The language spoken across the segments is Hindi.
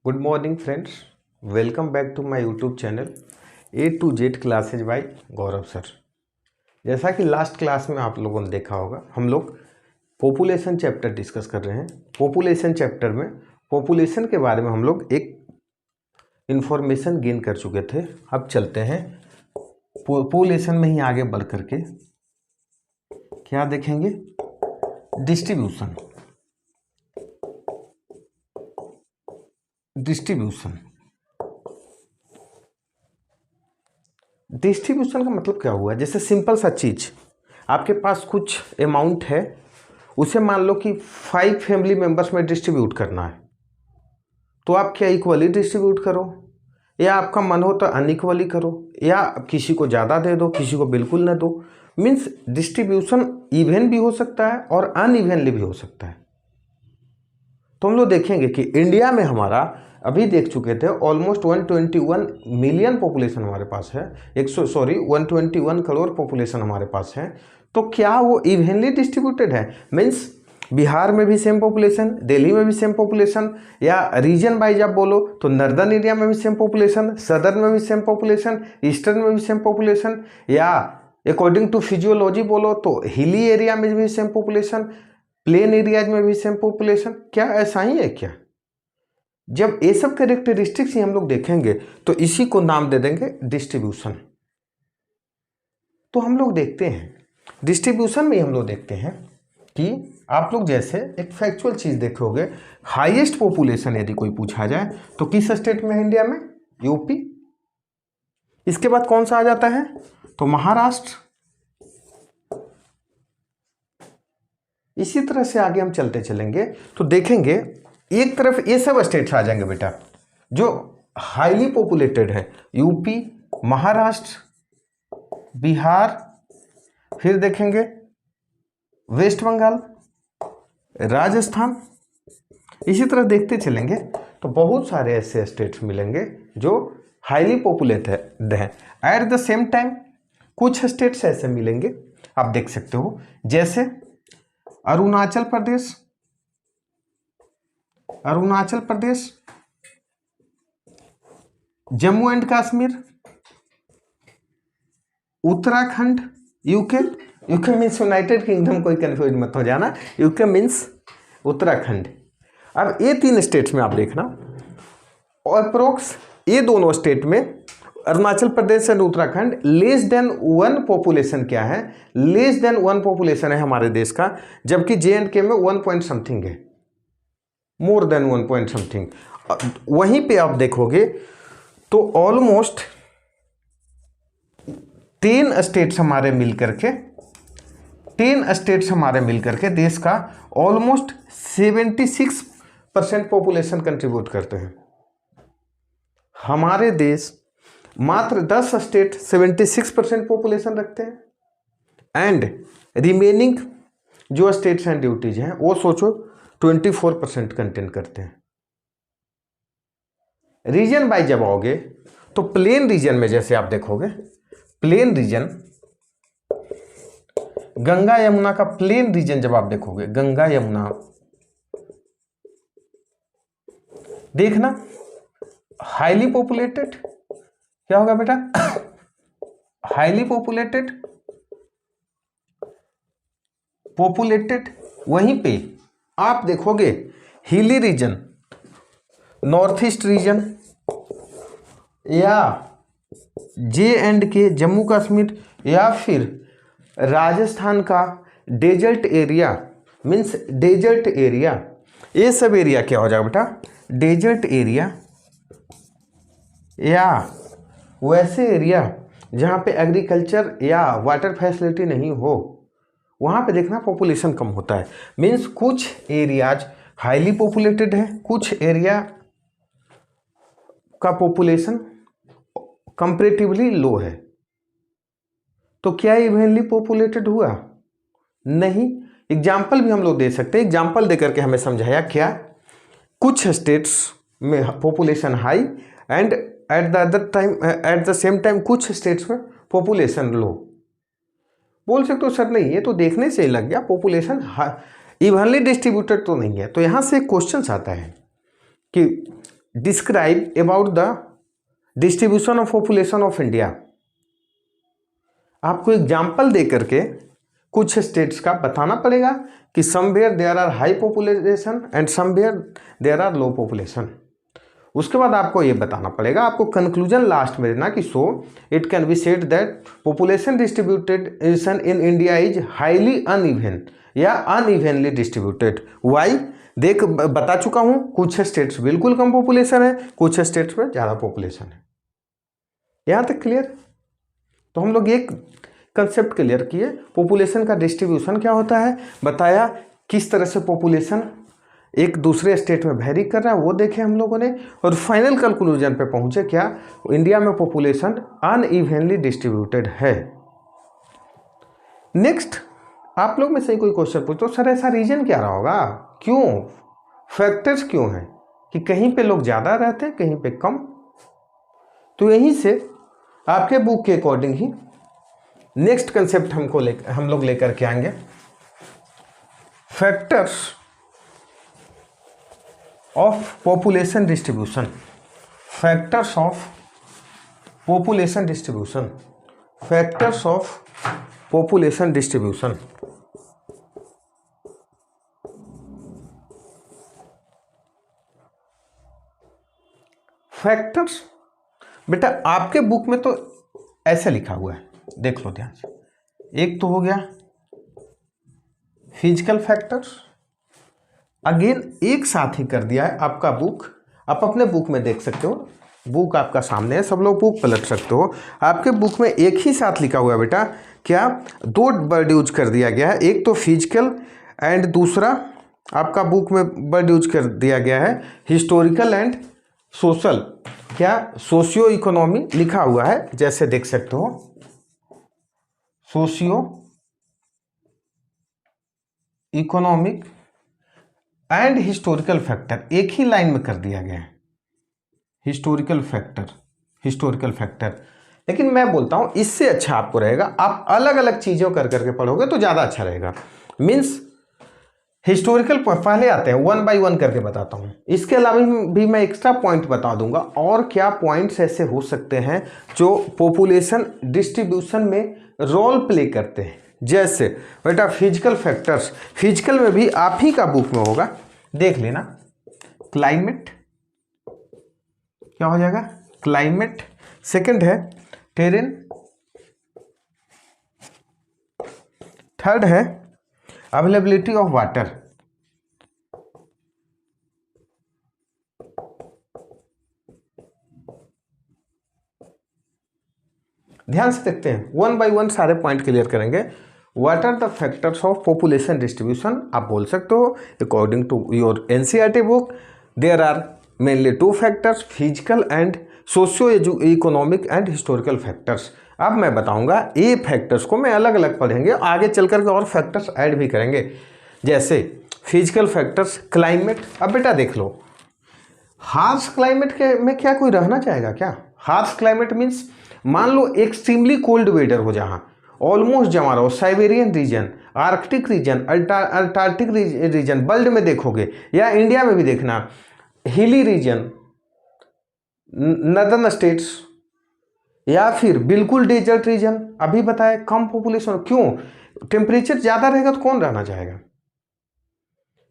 Good morning friends, welcome back to my YouTube channel A to Z classes by Gaurav sir. जैसा कि लास्ट क्लास में आप लोगों ने देखा होगा, हम लोग पॉपुलेशन चैप्टर डिस्कस कर रहे हैं। पॉपुलेशन चैप्टर में पॉपुलेशन के बारे में हम लोग एक इंफॉर्मेशन गेन कर चुके थे। अब चलते हैं पॉपुलेशन में ही आगे बढ़ करके क्या देखेंगे, डिस्ट्रीब्यूशन। डिस्ट्रीब्यूशन का मतलब क्या हुआ? जैसे सिंपल सा चीज, आपके पास कुछ अमाउंट है, उसे मान लो कि 5 फैमिली मेंबर्स में डिस्ट्रीब्यूट करना है, तो आप क्या इक्वली डिस्ट्रीब्यूट करो, या आपका मन हो तो अनइक्वली करो, या किसी को ज़्यादा दे दो, किसी को बिल्कुल न दो। मीन्स डिस्ट्रीब्यूशन इवन भी हो सकता है और अनइवनली भी हो सकता है। तो हम लोग देखेंगे कि इंडिया में हमारा अभी देख चुके थे ऑलमोस्ट 121 मिलियन पॉपुलेशन हमारे पास है, 121 करोड़ पॉपुलेशन हमारे पास है। तो क्या वो इवनली डिस्ट्रीब्यूटेड है? मीन्स बिहार में भी सेम पॉपुलेशन, दिल्ली में भी सेम पॉपुलेशन, या रीजन वाइज आप बोलो तो नॉर्दर्न एरिया में भी सेम पॉपुलेशन, सदर्न में भी सेम पॉपुलेशन, ईस्टर्न में भी सेम पॉपुलेशन, या अकॉर्डिंग टू फिजियोलॉजी बोलो तो हिली एरिया में भी सेम पॉपुलेशन, प्लेन एरियाज में भी सेम पॉपुलेशन। क्या ऐसा ही है क्या? जब ये सब कैरेक्टरिस्टिक्स ही हम लोग देखेंगे तो इसी को नाम दे देंगे डिस्ट्रीब्यूशन। तो हम लोग देखते हैं डिस्ट्रीब्यूशन में हम लोग देखते हैं कि आप लोग जैसे एक फैक्चुअल चीज देखोगे, हाईएस्ट पॉपुलेशन यदि कोई पूछा जाए तो किस स्टेट में है इंडिया में? यूपी। इसके बाद कौन सा आ जाता है? तो महाराष्ट्र। इसी तरह से आगे हम चलते चलेंगे तो देखेंगे एक तरफ ये सब स्टेट्स आ जाएंगे बेटा जो हाईली पॉपुलेटेड है, यूपी, महाराष्ट्र, बिहार, फिर देखेंगे वेस्ट बंगाल, राजस्थान। इसी तरह देखते चलेंगे तो बहुत सारे ऐसे स्टेट्स मिलेंगे जो हाईली पॉपुलेटेड हैं। एट द सेम टाइम कुछ स्टेट्स ऐसे मिलेंगे, आप देख सकते हो, जैसे Arunachal Pradesh, Jammu and Kashmir, Uttarakhand, UK means United Kingdom, कोई कंफ्यूज मत हो जाना, यूके मीन्स उत्तराखंड। अब ये 3 स्टेट्स में आप देखना, और अप्रोक्स ये दोनों स्टेट में Arunachal Pradesh and Uttarakhand less than 1 population क्या है? लेस देन 1 पॉपुलेशन है हमारे देश का, जबकि JNK में 1 पॉइंट समथिंग है, मोर देन 1 पॉइंट समथिंग। वहीं पे आप देखोगे तो ऑलमोस्ट 10 स्टेट्स हमारे मिलकर के देश का ऑलमोस्ट 76% पॉपुलेशन कंट्रीब्यूट करते हैं। हमारे देश मात्र 10 स्टेट 76% पॉपुलेशन रखते हैं, एंड रिमेनिंग जो स्टेट्स एंड ड्यूटीज हैं वो सोचो 24% कंटेन करते हैं। रीजन बाय जब आओगे तो प्लेन रीजन में जैसे आप देखोगे, प्लेन रीजन, गंगा यमुना का प्लेन रीजन जब आप देखोगे, गंगा यमुना देखना हाईली पॉपुलेटेड, क्या होगा बेटा? Highly populated. वहीं पे आप देखोगे hilly region, north east region, या JNK जम्मू कश्मीर, या फिर राजस्थान का desert area, means desert area. ये सब एरिया क्या हो जाएगा बेटा? डेजर्ट एरिया, या वैसे एरिया जहाँ पे एग्रीकल्चर या वाटर फैसिलिटी नहीं हो, वहाँ पे देखना पॉपुलेशन कम होता है। मीन्स कुछ एरियाज हाईली पॉपुलेटेड है, कुछ एरिया का पॉपुलेशन कंपैरेटिवली लो है। तो क्या इवनली पॉपुलेटेड हुआ? नहीं। एग्जाम्पल भी हम लोग दे सकते हैं, एग्जाम्पल देकर के हमें समझाया क्या, कुछ स्टेट्स में population high and eight the same time कुछ स्टेट्स में पॉपुलेशन लो। बोल सकते हो सर नहीं, ये तो देखने से ही लग गया पॉपुलेशन इवनली डिस्ट्रीब्यूटेड तो नहीं है। तो यहाँ से एक क्वेश्चन आता है कि describe about the distribution of population of India. आपको एग्जाम्पल दे करके कुछ स्टेट्स का बताना पड़ेगा कि somewhere there are high population and somewhere there are low population. उसके बाद आपको ये बताना पड़ेगा, आपको कंक्लूजन लास्ट में देना कि so it can be said that population distribution in India is highly uneven या अनइवनली डिस्ट्रीब्यूटेड। वाई देख बता चुका हूँ, कुछ स्टेट्स बिल्कुल कम पॉपुलेशन है, कुछ स्टेट्स में ज़्यादा पॉपुलेशन है। यहाँ तक क्लियर? तो हम लोग एक कंसेप्ट क्लियर किए, पॉपुलेशन का डिस्ट्रीब्यूशन क्या होता है, बताया किस तरह से पॉपुलेशन एक दूसरे स्टेट में वेरी कर रहा है वो देखे हम लोगों ने, और फाइनल कंक्लूजन पे पहुंचे क्या, इंडिया में पॉपुलेशन अनइवनली डिस्ट्रीब्यूटेड है। नेक्स्ट, आप लोग में से कोई क्वेश्चन पूछो सर ऐसा रीजन क्या रहा होगा, क्यों, फैक्टर्स क्यों हैं कि कहीं पे लोग ज़्यादा रहते हैं कहीं पे कम। तो यहीं से आपके बुक के अकॉर्डिंग ही नेक्स्ट कंसेप्ट हम लोग लेकर के आएंगे, factors of population distribution. Factors of population distribution, factors of population distribution. Factors बेटा आपके बुक में तो ऐसे लिखा हुआ है, देख लो ध्यान से। एक तो हो गया फिजिकल फैक्टर्स, अगेन एक साथ ही कर दिया है आपका बुक, आप अपने बुक में देख सकते हो, बुक आपका सामने है, सब लोग बुक पलट सकते हो। आपके बुक में एक ही साथ लिखा हुआ है बेटा, क्या दो वर्ड यूज कर दिया गया है, एक तो फिजिकल एंड दूसरा आपका बुक में वर्ड यूज कर दिया गया है हिस्टोरिकल एंड सोशल, क्या सोशियो इकोनॉमी लिखा हुआ है, जैसे देख सकते हो socio economic and historical factor, एक ही लाइन में कर दिया गया है हिस्टोरिकल फैक्टर, हिस्टोरिकल फैक्टर। लेकिन मैं बोलता हूं इससे अच्छा आपको रहेगा आप अलग अलग चीज़ों कर करके पढ़ोगे तो ज़्यादा अच्छा रहेगा। मीन्स हिस्टोरिकल पहले आते हैं, वन बाय वन करके बताता हूँ, इसके अलावा भी मैं एक्स्ट्रा पॉइंट बता दूंगा और क्या पॉइंट्स ऐसे हो सकते हैं जो पॉपुलेशन डिस्ट्रीब्यूशन में रोल प्ले करते हैं। जैसे बेटा फिजिकल फैक्टर्स, फिजिकल में भी आप ही का बुक में होगा, देख लेना, क्लाइमेट क्या हो जाएगा, क्लाइमेट, सेकंड है टेरेन, थर्ड है अवेलेबिलिटी ऑफ वाटर, ध्यान से देखते हैं, वन बाय वन सारे पॉइंट क्लियर करेंगे। What are the factors of population distribution, आप बोल सकते हो according to your NCERT book there are mainly two factors, physical and socio economic and historical factors. अब मैं बताऊंगा ये फैक्टर्स को मैं अलग अलग पढ़ेंगे, आगे चल करके और फैक्टर्स ऐड भी करेंगे, जैसे फिजिकल फैक्टर्स, क्लाइमेट। अब बेटा देख लो, हार्श क्लाइमेट के में क्या कोई रहना चाहेगा क्या? हार्श क्लाइमेट मीन्स मान लो एक्सट्रीमली कोल्ड वेदर हो, जहाँ ऑलमोस्ट जमा रहो, Siberian region, Arctic region, Antarctic region, world में देखोगे या इंडिया में भी देखना, हिली रीजन, नदर्न स्टेट्स, या फिर बिल्कुल डेजर्ट रीजन। अभी बताए कम पॉपुलेशन, क्यों? टेम्परेचर ज़्यादा रहेगा तो कौन रहना चाहेगा,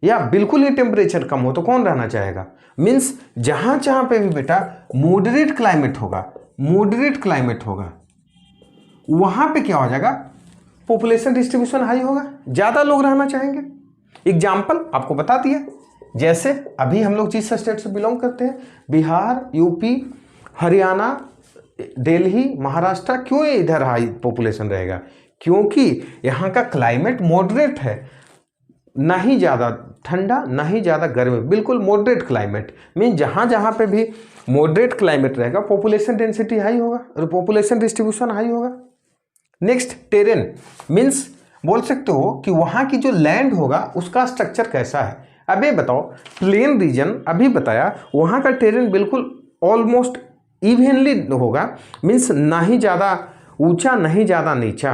या बिल्कुल ही टेम्परेचर कम हो तो कौन रहना चाहेगा। मीन्स जहाँ जहाँ पे भी बेटा मॉडरेट क्लाइमेट होगा, मॉडरेट क्लाइमेट होगा, वहाँ पे क्या हो जाएगा, पॉपुलेशन डिस्ट्रीब्यूशन हाई होगा, ज़्यादा लोग रहना चाहेंगे। एग्जाम्पल आपको बता दिया, जैसे अभी हम लोग जिस स्टेट से बिलोंग करते हैं, बिहार, यूपी, हरियाणा, दिल्ली, महाराष्ट्र, क्यों इधर हाई पॉपुलेशन रहेगा? क्योंकि यहाँ का क्लाइमेट मॉडरेट है, ना ही ज़्यादा ठंडा ना ही ज़्यादा गर्मी, बिल्कुल मॉडरेट क्लाइमेट। मीन जहाँ जहाँ पे भी मॉडरेट क्लाइमेट रहेगा पॉपुलेशन डेंसिटी हाई होगा और पॉपुलेशन डिस्ट्रीब्यूशन हाई होगा। नेक्स्ट टेरेन, मीन्स बोल सकते हो कि वहाँ की जो लैंड होगा उसका स्ट्रक्चर कैसा है। अब ये बताओ, प्लेन रीजन अभी बताया, वहाँ का टेरेन बिल्कुल ऑलमोस्ट इवनली होगा, मीन्स ना ही ज़्यादा ऊंचा नहीं ज़्यादा नीचा,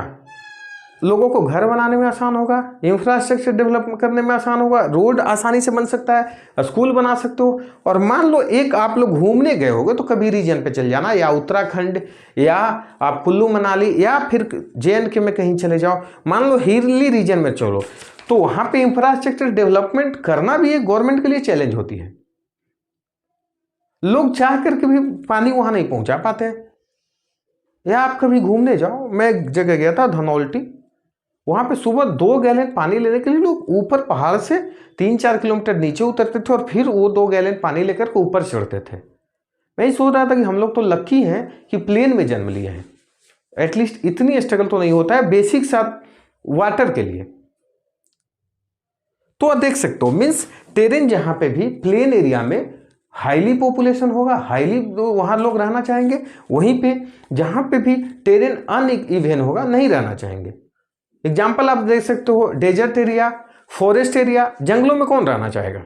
लोगों को घर बनाने में आसान होगा, इंफ्रास्ट्रक्चर डेवलप करने में आसान होगा, रोड आसानी से बन सकता है, स्कूल बना सकते हो। और मान लो एक आप लोग घूमने गए होगे तो कभी रीजन पे चल जाना, या उत्तराखंड, या आप कुल्लू मनाली, या फिर JNK में कहीं चले जाओ, मान लो हिली रीजन में चलो, तो वहां पे इंफ्रास्ट्रक्चर डेवलपमेंट करना भी एक गवर्नमेंट के लिए चैलेंज होती है। लोग चाह करके भी पानी वहां नहीं पहुंचा पाते हैं। या आप कभी घूमने जाओ, मैं एक जगह गया था धनौल्टी, वहां पे सुबह 2 गैलन पानी लेने के लिए लोग ऊपर पहाड़ से 3-4 किलोमीटर नीचे उतरते थे और फिर वो 2 गैलन पानी लेकर के ऊपर चढ़ते थे। मैं ही सोच रहा था कि हम लोग तो लकी हैं कि प्लेन में जन्म लिए हैं, एटलीस्ट इतनी स्ट्रगल तो नहीं होता है बेसिक साथ वाटर के लिए। तो आप देख सकते हो, मीन्स टेरेन जहां पे भी प्लेन एरिया में हाईली पॉपुलेशन होगा, हाईली वहां लोग रहना चाहेंगे, वहीं पे जहां पे भी टेरेन अनइवन होगा नहीं रहना चाहेंगे। एग्जाम्पल आप देख सकते हो, डेजर्ट एरिया, फॉरेस्ट एरिया, जंगलों में कौन रहना चाहेगा?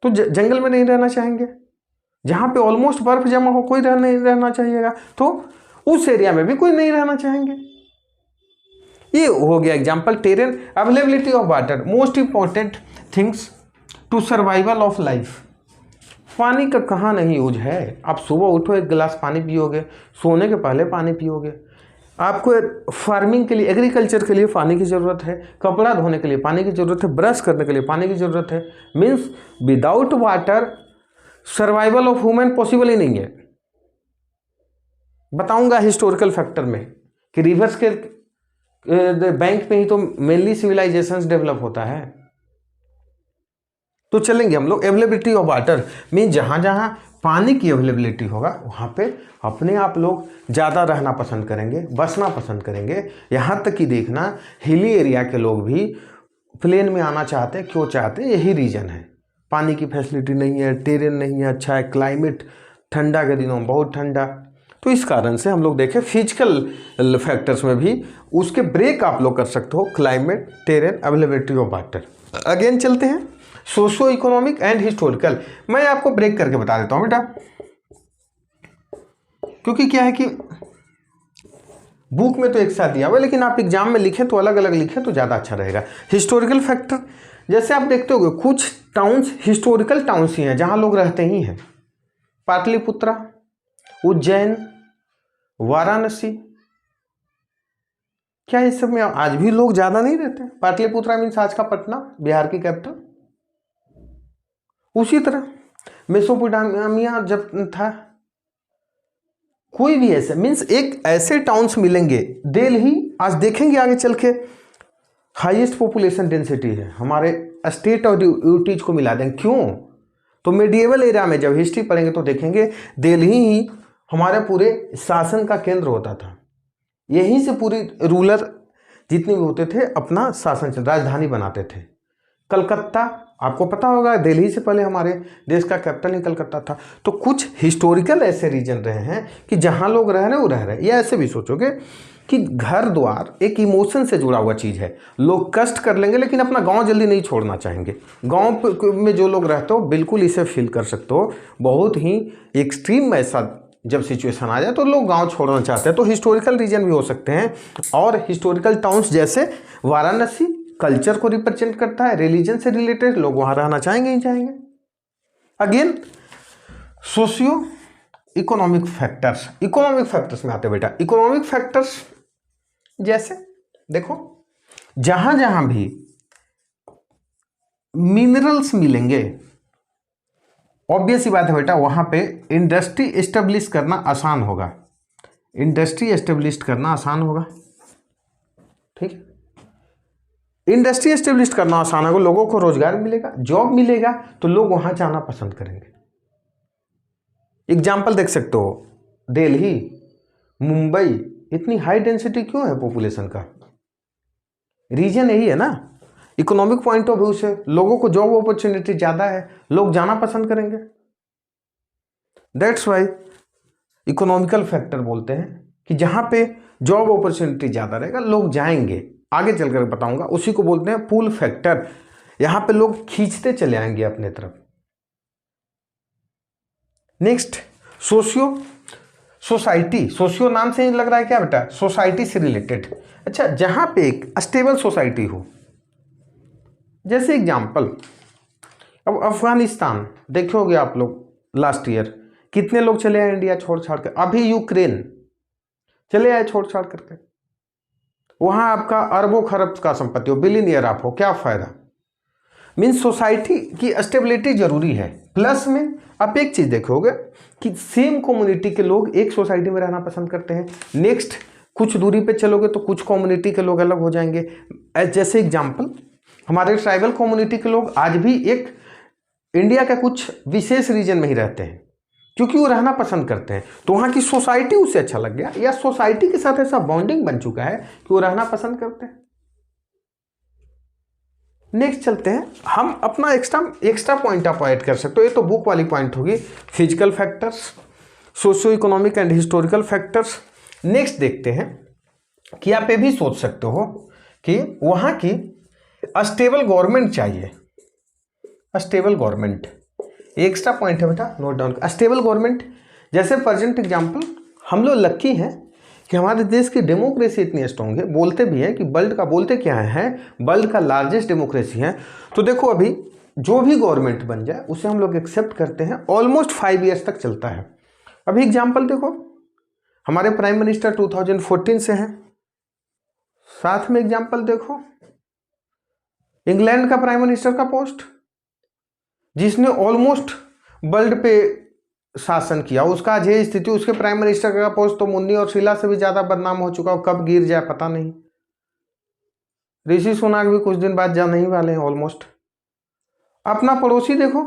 तो जंगल में नहीं रहना चाहेंगे। जहां पे ऑलमोस्ट बर्फ जमा हो कोई नहीं रहना चाहिएगा, तो उस एरिया में भी कोई नहीं रहना चाहेंगे। ये हो गया example terrain. Availability of water, most important things to survival of life. पानी का कहाँ नहीं यूज है। आप सुबह उठो 1 गिलास पानी पियोगे, सोने के पहले पानी पियोगे, आपको फार्मिंग के लिए, एग्रीकल्चर के लिए पानी की ज़रूरत है, कपड़ा धोने के लिए पानी की ज़रूरत है, ब्रश करने के लिए पानी की ज़रूरत है। Means without water survival of human possible ही नहीं है। बताऊंगा हिस्टोरिकल फैक्टर में कि रिवर्स के बैंक में ही तो मेनली सिविलाइजेशंस डेवलप होता है। तो चलेंगे हम लोग। अवेलेबिलिटी ऑफ वाटर मीन जहाँ जहाँ पानी की अवेलेबिलिटी होगा वहाँ पे अपने आप लोग ज़्यादा रहना पसंद करेंगे, बसना पसंद करेंगे। यहाँ तक कि देखना हिली एरिया के लोग भी प्लेन में आना चाहते हैं। क्यों चाहते हैं? यही रीज़न है, पानी की फैसिलिटी नहीं है, टेरेन नहीं है अच्छा है, क्लाइमेट ठंडा के दिनों में बहुत ठंडा। तो इस कारण से हम लोग देखें फिजिकल फैक्टर्स में भी उसके ब्रेक आप लोग कर सकते हो, climate, terrain, availability of water. Again चलते हैं सोशो इकोनॉमिक एंड हिस्टोरिकल। मैं आपको ब्रेक करके बता देता हूं बेटा, क्योंकि क्या है कि बुक में तो एक साथ दिया हुआ है, लेकिन आप एग्जाम में लिखें तो अलग अलग लिखें तो ज़्यादा अच्छा रहेगा। हिस्टोरिकल फैक्टर, जैसे आप देखते होगे कुछ टाउन्स हिस्टोरिकल टाउन्स ही हैं जहां लोग रहते ही हैं। पाटलिपुत्रा, उज्जैन, वाराणसी, क्या इस सब में आज भी लोग ज़्यादा नहीं रहते? पाटलिपुत्रा मीन्स आज का पटना, बिहार की कैपिटल। उसी तरह मेसोपोटामिया जब था, कोई भी ऐसे मीन्स एक ऐसे टाउन्स मिलेंगे। दिल्ली आज देखेंगे आगे चल के हाईएस्ट पॉपुलेशन डेंसिटी है, हमारे स्टेट और यूटीज को मिला देंगे। क्यों? तो मेडिएवल एरिया में जब हिस्ट्री पढ़ेंगे तो देखेंगे दिल्ली ही हमारे पूरे शासन का केंद्र होता था। यहीं से पूरी रूलर जितने भी होते थे अपना शासन राजधानी बनाते थे। कलकत्ता आपको पता होगा दिल्ली से पहले हमारे देश का कैपिटल ही कलकत्ता था। तो कुछ हिस्टोरिकल ऐसे रीजन रहे हैं कि जहां लोग रह रहे हैं वो रह रहे हैं। या ऐसे भी सोचोगे कि घर द्वार एक इमोशन से जुड़ा हुआ चीज़ है। लोग कष्ट कर लेंगे लेकिन अपना गांव जल्दी नहीं छोड़ना चाहेंगे। गांव में जो लोग रहते हो बिल्कुल इसे फील कर सकते हो। बहुत ही एक्सट्रीम ऐसा जब सिचुएशन आ जाए तो लोग गांव छोड़ना चाहते हैं। तो हिस्टोरिकल रीजन भी हो सकते हैं। और हिस्टोरिकल टाउन्स जैसे वाराणसी कल्चर को रिप्रेजेंट करता है, रिलीजन से रिलेटेड, लोग वहां रहना चाहेंगे ही चाहेंगे। Again socio economic factors, economic factors में आते हैं बेटा। इकोनॉमिक फैक्टर्स जैसे देखो जहां जहां भी मिनरल्स मिलेंगे, ऑब्वियस ही बात है बेटा वहां पे इंडस्ट्री एस्टेब्लिश करना आसान होगा। इंडस्ट्री एस्टेब्लिश करना आसान होगा, ठीक है। इंडस्ट्री एस्टेब्लिश करना आसान होगा, लोगों को रोजगार मिलेगा, जॉब मिलेगा, तो लोग वहां जाना पसंद करेंगे। एग्जाम्पल देख सकते हो, दिल्ली, मुंबई, इतनी हाई डेंसिटी क्यों है पॉपुलेशन का? रीजन यही है ना, इकोनॉमिक पॉइंट ऑफ व्यू से लोगों को जॉब अपॉर्चुनिटी ज़्यादा है, लोग जाना पसंद करेंगे। दैट्स वाई इकोनॉमिकल फैक्टर बोलते हैं कि जहां पे जॉब अपॉर्चुनिटी ज़्यादा रहेगा लोग जाएंगे। आगे चलकर बताऊंगा, उसी को बोलते हैं पुल फैक्टर। यहां पे लोग खींचते चले आएंगे अपने तरफ। नेक्स्ट सोसाइटी, सोशियो नाम से ही लग रहा है क्या बेटा, सोसाइटी से रिलेटेड। अच्छा, जहां पे एक स्टेबल सोसाइटी हो, जैसे एग्जांपल अब अफगानिस्तान देखे होगे आप लोग, लास्ट ईयर कितने लोग चले आए इंडिया छोड़ छाड़ कर, अभी यूक्रेन चले आए छोड़ छाड़ करके, वहां आपका अरबों खरब का संपत्ति हो, बिलियनियर आप हो, क्या फायदा। मीन्स सोसाइटी की स्टेबिलिटी जरूरी है। प्लस में आप एक चीज देखोगे कि सेम कम्युनिटी के लोग एक सोसाइटी में रहना पसंद करते हैं, नेक्स्ट कुछ दूरी पे चलोगे तो कुछ कम्युनिटी के लोग अलग हो जाएंगे। जैसे एग्जांपल, हमारे ट्राइबल कम्युनिटी के लोग आज भी एक इंडिया का कुछ विशेष रीजन में ही रहते हैं, क्योंकि वो रहना पसंद करते हैं, तो वहाँ की सोसाइटी उसे अच्छा लग गया, या सोसाइटी के साथ ऐसा बॉन्डिंग बन चुका है कि वो रहना पसंद करते हैं। नेक्स्ट चलते हैं, हम अपना एक्स्ट्रा पॉइंट आप ऐड कर सकते हो, ये तो बुक वाली पॉइंट होगी, physical factors, socio economic and historical factors. Next देखते हैं कि आप ये भी सोच सकते हो कि वहाँ की स्टेबल गवर्नमेंट चाहिए, स्टेबल गवर्नमेंट एक्स्ट्रा पॉइंट है बेटा, नोट डाउन। स्टेबल गवर्नमेंट, जैसे प्रेजेंट एग्जांपल, हम लोग लकी हैं कि हमारे देश की डेमोक्रेसी इतनी स्ट्रॉन्ग है, बोलते भी हैं कि वर्ल्ड का, बोलते क्या है, वर्ल्ड का लार्जेस्ट डेमोक्रेसी है। तो देखो अभी जो भी गवर्नमेंट बन जाए उसे हम लोग एक्सेप्ट करते हैं, ऑलमोस्ट 5 ईयर्स तक चलता है। अभी एग्जाम्पल देखो, हमारे प्राइम मिनिस्टर 2014 से हैं। साथ में एग्जाम्पल देखो, इंग्लैंड का प्राइम मिनिस्टर का पोस्ट, जिसने ऑलमोस्ट वर्ल्ड पे शासन किया, उसका आज ये स्थिति, उसके प्राइम मिनिस्टर का पोस्ट तो मुन्नी और शीला से भी ज्यादा बदनाम हो चुका, कब गिर जाए पता नहीं। ऋषि सुनाक भी कुछ दिन बाद जाने ही वाले हैं ऑलमोस्ट। अपना पड़ोसी देखो,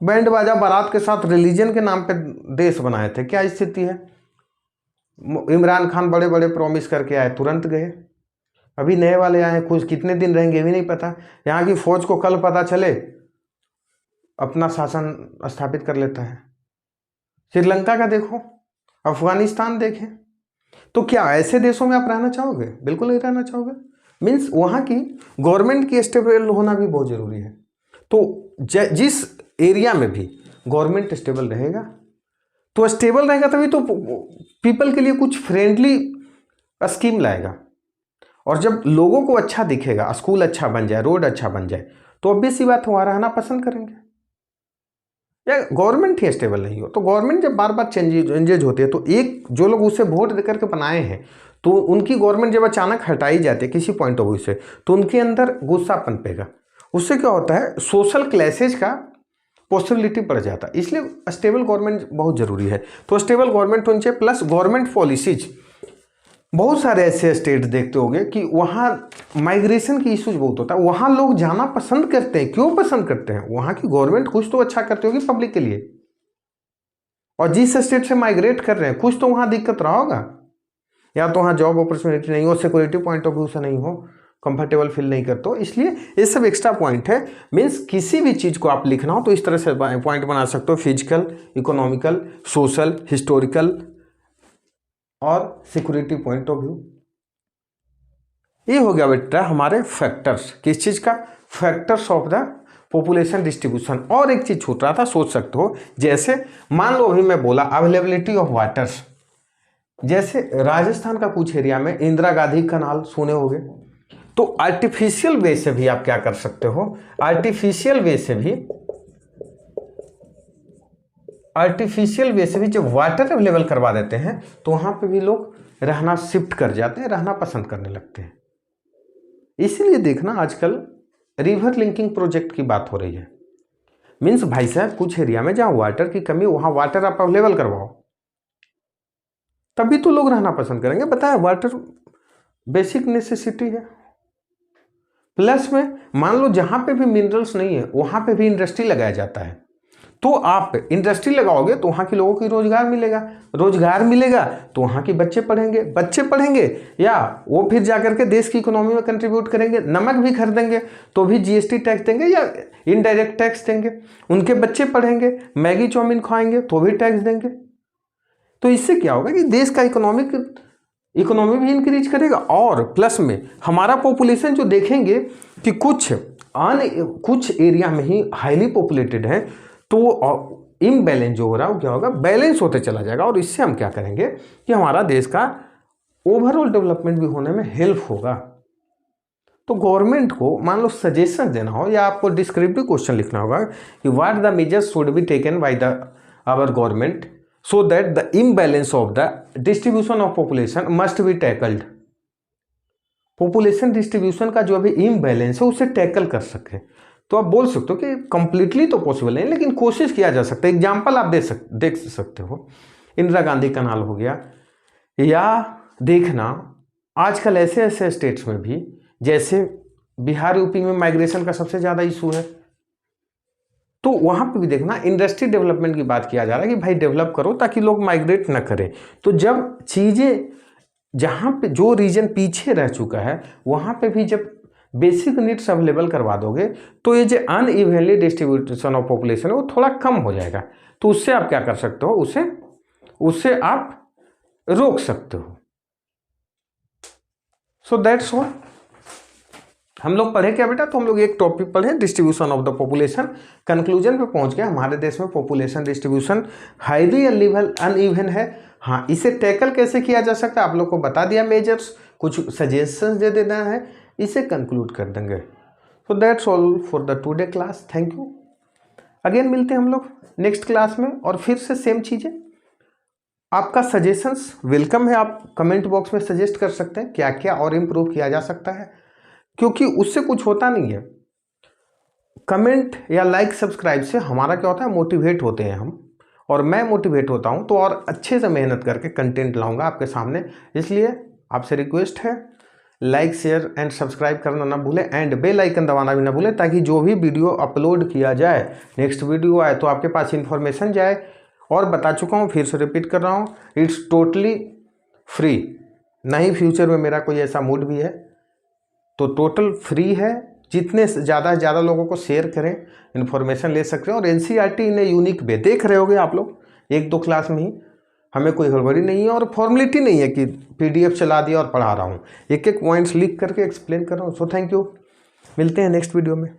बैंड बाजा बारात के साथ रिलीजन के नाम पे देश बनाए थे, क्या स्थिति है। इमरान खान बड़े बड़े प्रॉमिस करके आए, तुरंत गए। अभी नए वाले आए, कुछ कितने दिन रहेंगे भी नहीं पता। यहाँ की फौज को कल पता चले अपना शासन स्थापित कर लेता है। श्रीलंका का देखो, अफगानिस्तान देखें, तो क्या ऐसे देशों में आप रहना चाहोगे? बिल्कुल नहीं रहना चाहोगे। मीन्स वहाँ की गवर्नमेंट की स्टेबल होना भी बहुत जरूरी है। तो जिस एरिया में भी गवर्नमेंट स्टेबल रहेगा, तो स्टेबल रहेगा तभी तो पीपल के लिए कुछ फ्रेंडली स्कीम लाएगा, और जब लोगों को अच्छा दिखेगा, स्कूल अच्छा बन जाए, रोड अच्छा बन जाए, तो ऑब्वियस सी बात वहाँ रहना पसंद करेंगे। या गवर्नमेंट ही स्टेबल नहीं हो, तो गवर्नमेंट जब बार बार चेंजेज होते हैं, तो एक जो लोग उसे वोट देकर के बनाए हैं, तो उनकी गवर्नमेंट जब अचानक हटाई जाती है किसी पॉइंट ऑफ व्यू से, तो उनके अंदर गुस्सा पनपेगा। उससे क्या होता है, सोशल क्लैशेज का पॉसिबिलिटी बढ़ जाता है। इसलिए स्टेबल गवर्नमेंट बहुत जरूरी है। तो स्टेबल गवर्नमेंट होनी चाहिए, प्लस गवर्नमेंट पॉलिसीज। बहुत सारे ऐसे स्टेट देखते होंगे कि वहाँ माइग्रेशन की इश्यूज बहुत होता है, वहाँ लोग जाना पसंद करते हैं। क्यों पसंद करते हैं? वहाँ की गवर्नमेंट कुछ तो अच्छा करती होगी पब्लिक के लिए, और जिस स्टेट से माइग्रेट कर रहे हैं कुछ तो वहाँ दिक्कत रहा होगा, या तो वहाँ जॉब अपॉर्चुनिटी नहीं हो, सिक्योरिटी पॉइंट ऑफ व्यू से नहीं हो, कंफर्टेबल फील नहीं करते हो। इसलिए ये सब एक्स्ट्रा पॉइंट है। मीन्स किसी भी चीज़ को आप लिखना हो तो इस तरह से पॉइंट बना सकते हो, फिजिकल, इकोनॉमिकल, सोशल, हिस्टोरिकल और सिक्योरिटी पॉइंट ऑफ व्यू। ये हो गया बेटा हमारे फैक्टर्स। किस चीज़ का? Factors of the population distribution. और एक चीज़ छूट रहा था, सोच सकते हो, जैसे मान लो अभी मैं बोला अवेलेबिलिटी ऑफ वाटर्स, जैसे राजस्थान का कुछ एरिया में इंदिरा गांधी कनाल सुने होंगे, तो आर्टिफिशियल वे से भी आप क्या कर सकते हो, आर्टिफिशियल वे से भी जब वाटर अवेलेबल करवा देते हैं, तो वहां पे भी लोग रहना शिफ्ट कर जाते हैं, रहना पसंद करने लगते हैं। इसीलिए देखना आजकल रिवर लिंकिंग प्रोजेक्ट की बात हो रही है। मीन्स भाई साहब कुछ एरिया में जहां वाटर की कमी, वहां वाटर आप अवेलेबल करवाओ, तभी तो लोग रहना पसंद करेंगे। बताया, वाटर बेसिक नेसेसिटी है। प्लस में मान लो जहां पे भी मिनरल्स नहीं है वहां पे भी इंडस्ट्री लगाया जाता है, तो आप इंडस्ट्री लगाओगे तो वहाँ के लोगों को रोजगार मिलेगा, रोजगार मिलेगा तो वहाँ के बच्चे पढ़ेंगे या वो फिर जाकर के देश की इकोनॉमी में कंट्रीब्यूट करेंगे। नमक भी खरीदेंगे तो भी जीएसटी टैक्स देंगे या इनडायरेक्ट टैक्स देंगे। उनके बच्चे पढ़ेंगे, मैगी चाउमीन खाएंगे तो भी टैक्स देंगे। तो इससे क्या होगा कि देश का इकोनॉमी भी इंक्रीज करेगा, और प्लस में हमारा पॉपुलेशन जो देखेंगे कि कुछ एरिया में ही हाईली पॉपुलेटेड है, तो इम्बैलेंस जो हो रहा है वो क्या होगा, बैलेंस होते चला जाएगा। और इससे हम क्या करेंगे कि हमारा देश का ओवरऑल डेवलपमेंट भी होने में हेल्प होगा। तो गवर्नमेंट को मान लो सजेशन देना हो या आपको डिस्क्रिप्टिव क्वेश्चन लिखना होगा कि what the measures should be taken by the our government so that the imbalance of the distribution of population must be tackled. Population distribution का जो अभी इम्बैलेंस है उसे टैकल कर सके। तो आप बोल सकते हो कि कंप्लीटली तो पॉसिबल नहीं, लेकिन कोशिश किया जा सकता है। एग्जाम्पल आप देख सकते हो, इंदिरा गांधी कनाल हो गया, या देखना आजकल ऐसे ऐसे स्टेट्स में भी, जैसे बिहार यूपी में माइग्रेशन का सबसे ज़्यादा इशू है, तो वहाँ पे भी देखना इंडस्ट्री डेवलपमेंट की बात किया जा रहा है कि भाई डेवलप करो ताकि लोग माइग्रेट ना करें। तो जब चीज़ें जहाँ पे जो रीजन पीछे रह चुका है वहाँ पे भी जब बेसिक नीड्स अवेलेबल करवा दोगे तो ये जो अनइवनली डिस्ट्रीब्यूशन ऑफ पॉपुलेशन है वो थोड़ा कम हो जाएगा। तो उससे आप क्या कर सकते हो, उससे आप रोक सकते हो। So that's all. हम लोग पढ़े क्या बेटा, तो हम लोग एक टॉपिक पढ़े distribution of the population. Conclusion पे पहुंच गया, हमारे देश में पॉपुलेशन डिस्ट्रीब्यूशन हाईली अनइवन है। हाँ, इसे टैकल कैसे किया जा सकता है आप लोग को बता दिया, मेजर्स, कुछ सजेशंस दे देना है, इसे कंक्लूड कर देंगे। So that's all for the today class. Thank you. Again मिलते हैं हम लोग नेक्स्ट क्लास में, और फिर से सेम चीज़ें। आपका सजेशंस वेलकम है, आप कमेंट बॉक्स में सजेस्ट कर सकते हैं क्या क्या और इम्प्रूव किया जा सकता है, क्योंकि उससे कुछ होता नहीं है। कमेंट या लाइक सब्सक्राइब से हमारा क्या होता है, मोटिवेट होते हैं हम, और मैं मोटिवेट होता हूं तो और अच्छे से मेहनत करके कंटेंट लाऊंगा आपके सामने। इसलिए आपसे रिक्वेस्ट है, लाइक शेयर एंड सब्सक्राइब करना ना भूलें, एंड बेल आइकन दबाना भी ना भूलें, ताकि जो भी वीडियो अपलोड किया जाए, नेक्स्ट वीडियो आए तो आपके पास इन्फॉर्मेशन जाए। और बता चुका हूँ, फिर से रिपीट कर रहा हूँ, इट्स टोटली फ्री, नहीं फ्यूचर में मेरा कोई ऐसा मूड भी है, तो टोटल फ्री है। जितने ज़्यादा से ज़्यादा लोगों को शेयर करें, इन्फॉर्मेशन ले सकते हैं। और एनसीईआरटी ने यूनिक वे देख रहे होगे आप लोग, एक दो क्लास में ही, हमें कोई हड़बड़ी नहीं है और फॉर्मेलिटी नहीं है कि पीडीएफ चला दिया और पढ़ा रहा हूँ, एक एक पॉइंट्स लिख करके एक्सप्लेन कर रहा हूँ। सो थैंक यू, मिलते हैं नेक्स्ट वीडियो में।